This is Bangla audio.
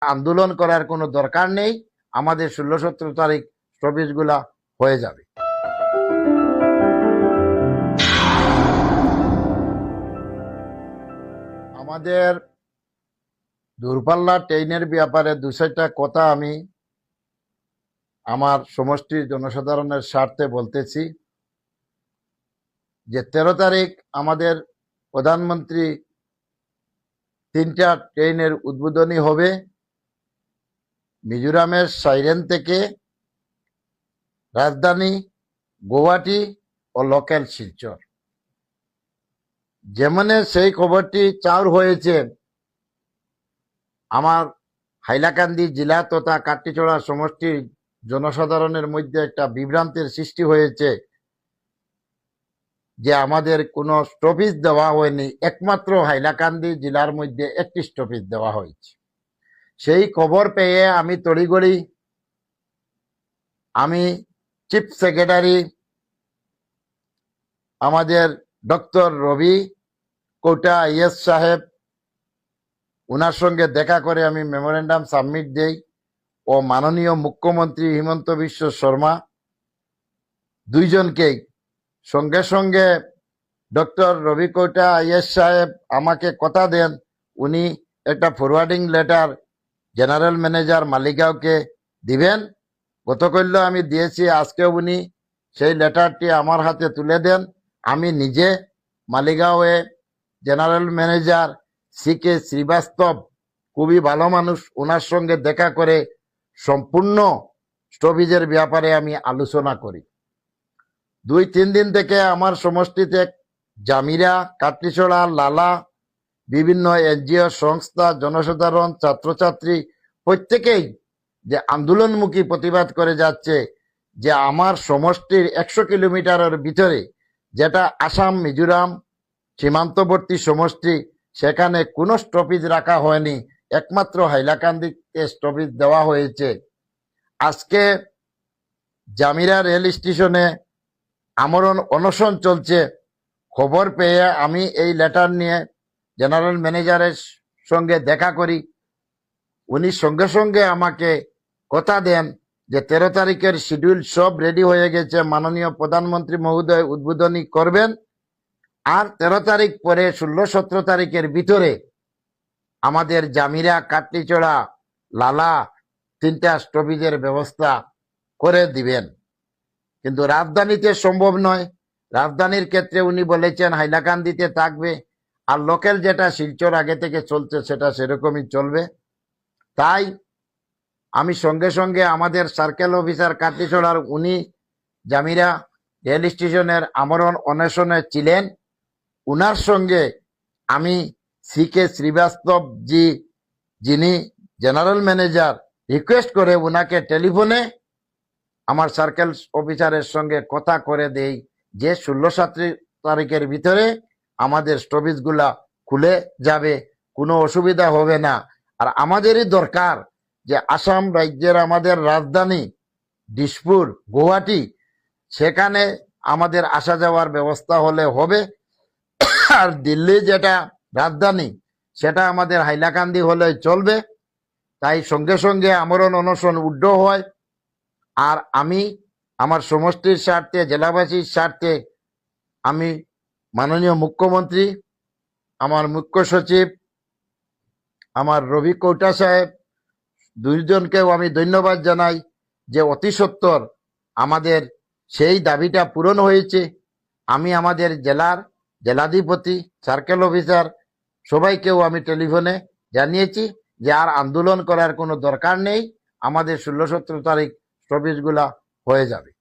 আন্দোলন করার কোনো দরকার নেই, আমাদের 16-17 তারিখ স্টপেজগুলা হয়ে যাবে। আমাদের দূরপাল্লা ট্রেনের ব্যাপারে 2-4টা কথা আমি আমার সমষ্টির জনসাধারণের স্বার্থে বলতেছি যে 13 তারিখ আমাদের প্রধানমন্ত্রী 3টা ট্রেনের উদ্বোধনী হবে মিজোরামের সাইরেন থেকে রাজধানী গুয়াহাটি ও লোকাল শিলচর। যেমনে সেই খবরটি চাউর হয়েছে, আমার হাইলাকান্দি জেলা তথা কাটলিছড়া সমষ্টির জনসাধারণের মধ্যে একটা বিভ্রান্তির সৃষ্টি হয়েছে যে আমাদের কোনো স্টপেজ দেওয়া হয়নি, একমাত্র হাইলাকান্দি জেলার মধ্যে একটি স্টপেজ দেওয়া হয়েছে। সেই খবর পেয়ে আমি তড়িঘড়ি আমি চিফ সেক্রেটারি আমাদের ডক্টর রবি কৌটা আইএস সাহেব, ওনার সঙ্গে দেখা করে আমি মেমোরেন্ডাম সাবমিট দেই ও মাননীয় মুখ্যমন্ত্রী হিমন্ত বিশ্ব শর্মা দুইজনকেই সঙ্গে সঙ্গে ডক্টর রবি কৌটা আইএস সাহেব আমাকে কথা দেন উনি একটা ফরওয়ার্ডিং লেটার জেনারেল ম্যানেজার মালিগাঁওকে দিবেন। গতকাল আমি দিয়েছি, আজকে উনি সেই লেটারটি আমার হাতে তুলে দেন। আমি নিজে মালিগাঁওয়ে জেনারেল ম্যানেজার CK শ্রীবাস্তব, খুবই ভালো মানুষ, ওনার সঙ্গে দেখা করে সম্পূর্ণ স্টপেজের ব্যাপারে আমি আলোচনা করি। 2-3 দিন থেকে আমার সমষ্টিতে জামিরা, কাটলিছড়া, লালা, বিভিন্ন NGO সংস্থা, জনসাধারণ, ছাত্রছাত্রী প্রত্যেকেই যে আন্দোলনমুখী প্রতিবাদ করে যাচ্ছে যে আমার সমষ্টির 100 কিলোমিটারের ভিতরে যেটা আসাম মিজোরাম সীমান্তবর্তী সমষ্টি, সেখানে কোনো স্টপেজ রাখা হয়নি, একমাত্র হাইলাকান্দিতে স্টপেজ দেওয়া হয়েছে। আজকে জামিরা রেল স্টেশনে আমরণ অনশন চলছে। খবর পেয়ে আমি এই লেটার নিয়ে জেনারেল ম্যানেজারের সঙ্গে দেখা করি। উনি সঙ্গে সঙ্গে আমাকে কথা দেন যে 13 তারিখের শিডিউল সব রেডি হয়ে গেছে, মাননীয় প্রধানমন্ত্রী মহোদয় উদ্বোধনী করবেন, আর 13 তারিখ পরে 16-17 তারিখের ভিতরে আমাদের জামিরা, কাটলিছড়া, লালা 3টা স্টপেজের ব্যবস্থা করে দিবেন। কিন্তু রাজধানীতে সম্ভব নয়। রাজধানীর ক্ষেত্রে উনি বলেছেন হাইলাকান্দিতে থাকবে, আর লোকাল যেটা শিলচর আগে থেকে চলছে সেটা সেরকমই চলবে। তাই আমি সঙ্গে সঙ্গে আমাদের সার্কেল অফিসার কাটলিছড়ার, উনি জামিরা রেল স্টেশনের আমরণ অনশনে ছিলেন, উনার সঙ্গে আমি CK শ্রীবাস্তব জি, যিনি জেনারেল ম্যানেজার, রিকোয়েস্ট করে উনাকে টেলিফোনে আমার সার্কেল অফিসারের সঙ্গে কথা করে দেই যে 16-17 তারিখের ভিতরে আমাদের স্টপেজগুলা খুলে যাবে, কোনো অসুবিধা হবে না। আর আমাদেরই দরকার যে আসাম রাজ্যের আমাদের রাজধানী দিসপুর, গুয়াহাটি, সেখানে আমাদের আসা যাওয়ার ব্যবস্থা হলে হবে। আর দিল্লি যেটা রাজধানী, সেটা আমাদের হাইলাকান্দি হলে চলবে। তাই সঙ্গে সঙ্গে আমরণ অনশন উড্ড হয়। আর আমি আমার সমষ্টির স্বার্থে, জেলাবাসীর স্বার্থে আমি মাননীয় মুখ্যমন্ত্রী, আমার মুখ্য সচিব, আমার রবি কৌটা সাহেব, দুইজনকেও আমি ধন্যবাদ জানাই যে অতি সত্বর আমাদের সেই দাবিটা পূরণ হয়েছে। আমি আমাদের জেলাধিপতি, সার্কেল অফিসার সবাইকেও আমি টেলিফোনে জানিয়েছি যে আর আন্দোলন করার কোনো দরকার নেই, আমাদের 16-17 তারিখ স্টপেজগুলা হয়ে যাবে।